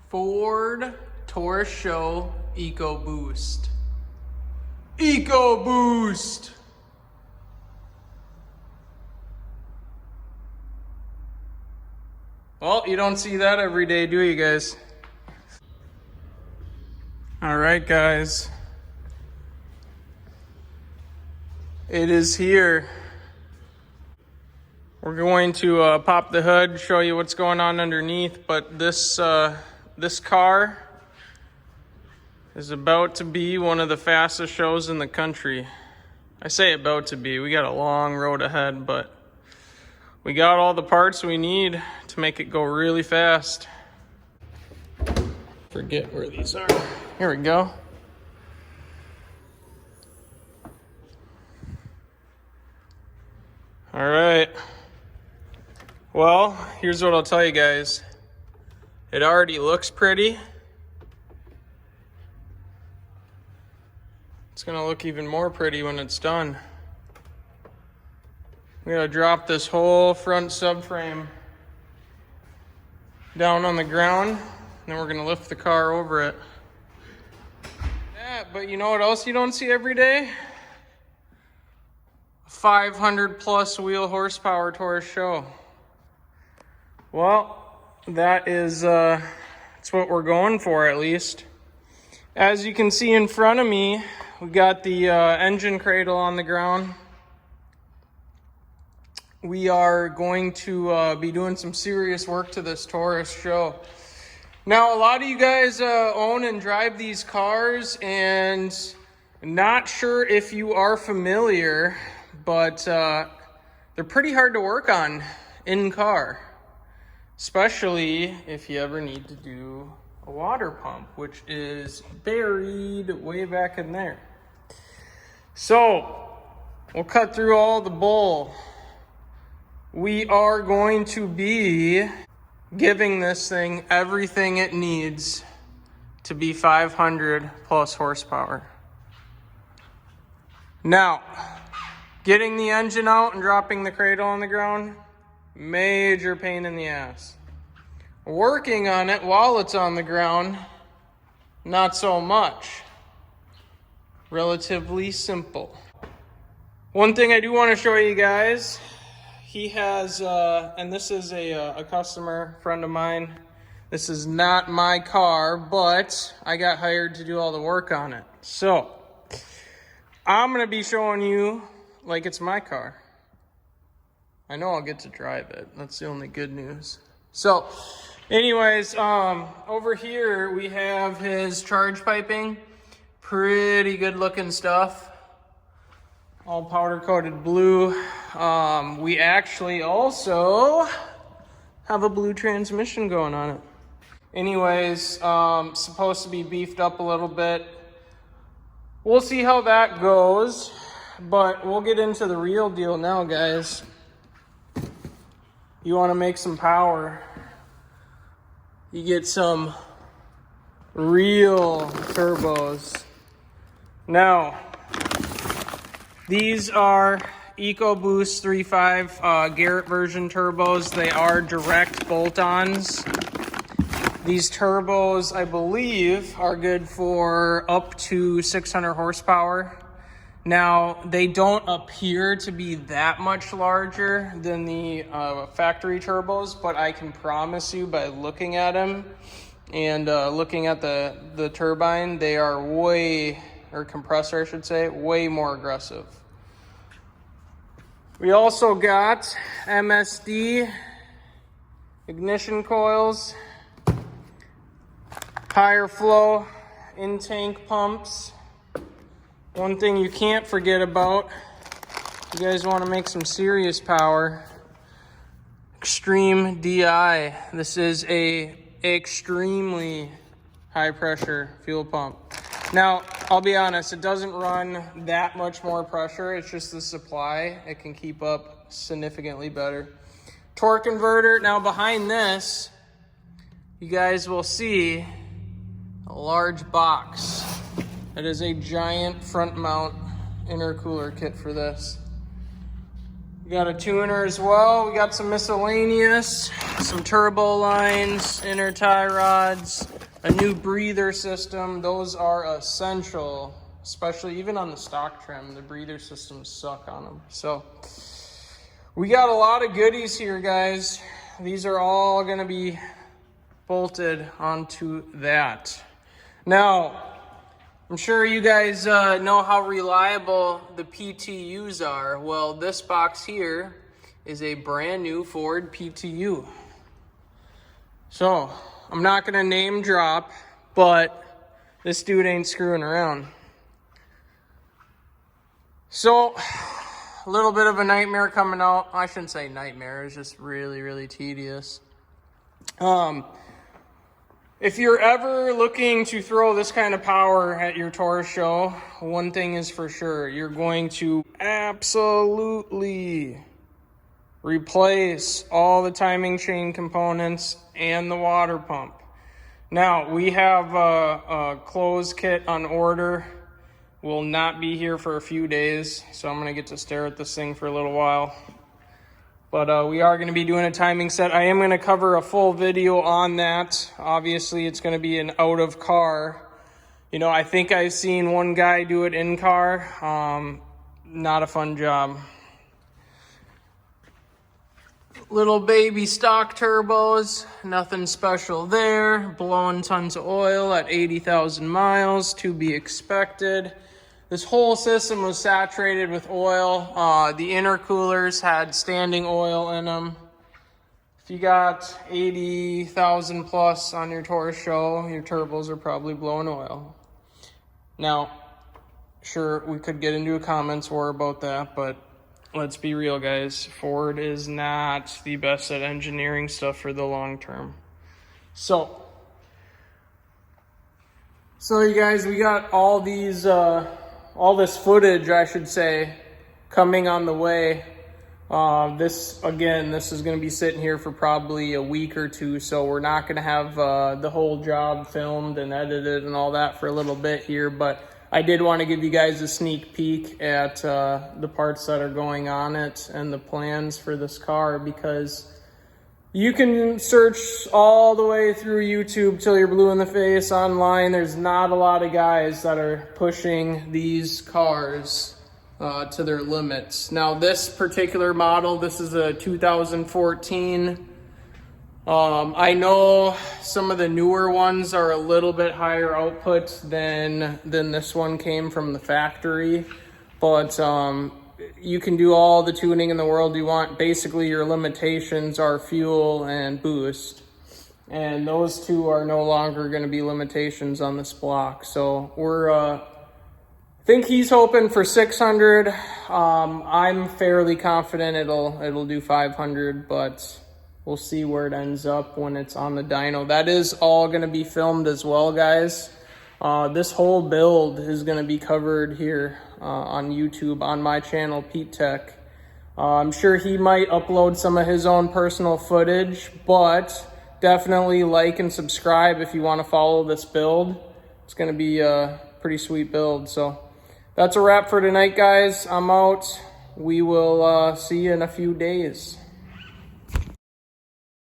Ford Taurus SHO EcoBoost. EcoBoost! Well, you don't see that every day, do you guys? All right, guys. It is here. We're going to pop the hood, show you what's going on underneath, but this car is about to be one of the fastest shows in the country. I say about to be. We got a long road ahead, but we got all the parts we need to make it go really fast. Forget where these are. Here we go. All right. Well, here's what I'll tell you guys. It already looks pretty. It's gonna look even more pretty when it's done. We gotta drop this whole front subframe down on the ground, then we're gonna lift the car over it. Yeah, but you know what else you don't see every day? 500 plus wheel horsepower Taurus SHO. Well, that is that's what we're going for, at least. As you can see in front of me, we got the engine cradle on the ground. We are going to be doing some serious work to this Taurus SHO. Now, a lot of you guys own and drive these cars, and not sure if you are familiar, but they're pretty hard to work on in car, especially if you ever need to do a water pump, which is buried way back in there. So we'll cut through all the bull. We are going to be giving this thing everything it needs to be 500 plus horsepower. Now, getting the engine out and dropping the cradle on the ground, major pain in the ass. Working on it while it's on the ground, not so much. Relatively simple. One thing I do want to show you guys, he has, and this is a customer friend of mine. This is not my car, but I got hired to do all the work on it. So, I'm going to be showing you like it's my car. I know I'll get to drive it. That's the only good news. So, anyways, over here we have his charge piping. Pretty good looking stuff. All powder coated blue. We actually also have a blue transmission going on it. Anyways, supposed to be beefed up a little bit. We'll see how that goes, but we'll get into the real deal now, guys. You want to make some power, you get some real turbos. Now, these are EcoBoost 3.5 Garrett version turbos. They are direct bolt-ons. These turbos, I believe, are good for up to 600 horsepower. Now, they don't appear to be that much larger than the factory turbos, but I can promise you by looking at them and looking at the turbine, they are or compressor I should say, way more aggressive. We also got MSD ignition coils, higher flow in-tank pumps. One thing you can't forget about, you guys want to make some serious power, Extreme DI. This is a extremely high pressure fuel pump. Now, I'll be honest, it doesn't run that much more pressure. It's just the supply. It can keep up significantly better. Torque converter. Now behind this, you guys will see a large box. It is a giant front mount intercooler kit for this. You got a tuner as well. We got some miscellaneous, some turbo lines, inner tie rods, a new breather system. Those are essential, especially even on the stock trim. The breather systems suck on them. So we got a lot of goodies here, guys. These are all going to be bolted onto that. Now, I'm sure you guys know how reliable the PTUs are. Well, this box here is a brand new Ford PTU. So, I'm not going to name drop, but this dude ain't screwing around. So, a little bit of a nightmare coming out. I shouldn't say nightmare, it's just really, really tedious. If you're ever looking to throw this kind of power at your Taurus SHO, one thing is for sure, you're going to absolutely replace all the timing chain components and the water pump. Now, we have a closed kit on order. Will not be here for a few days, so I'm going to get to stare at this thing for a little while. But we are going to be doing a timing set. I am going to cover a full video on that. Obviously, it's going to be an out of car. You know, I think I've seen one guy do it in car. Not a fun job. Little baby stock turbos, nothing special there. Blowing tons of oil at 80,000 miles, to be expected. This whole system was saturated with oil. The intercoolers had standing oil in them. If you got 80,000 plus on your Taurus SHO, your turbos are probably blowing oil. Now, sure, we could get into a comments war about that, but let's be real, guys. Ford is not the best at engineering stuff for the long term. So you guys, we got all these, all this footage, I should say, coming on the way. This is going to be sitting here for probably a week or two, so we're not going to have the whole job filmed and edited and all that for a little bit here, but I did want to give you guys a sneak peek at the parts that are going on it and the plans for this car, because you can search all the way through YouTube till you're blue in the face online. There's not a lot of guys that are pushing these cars to their limits. Now, this particular model, this is a 2014. I know some of the newer ones are a little bit higher output than this one came from the factory, but you can do all the tuning in the world you want. Basically, your limitations are fuel and boost, and those two are no longer going to be limitations on this block. So we're think he's hoping for 600. I'm fairly confident it'll do 500, but we'll see where it ends up when it's on the dyno. That is all going to be filmed as well, guys. This whole build is going to be covered here on YouTube on my channel, Pete Tech. I'm sure he might upload some of his own personal footage, but definitely like and subscribe if you want to follow this build. It's going to be a pretty sweet build. So that's a wrap for tonight, guys. I'm out. We will see you in a few days.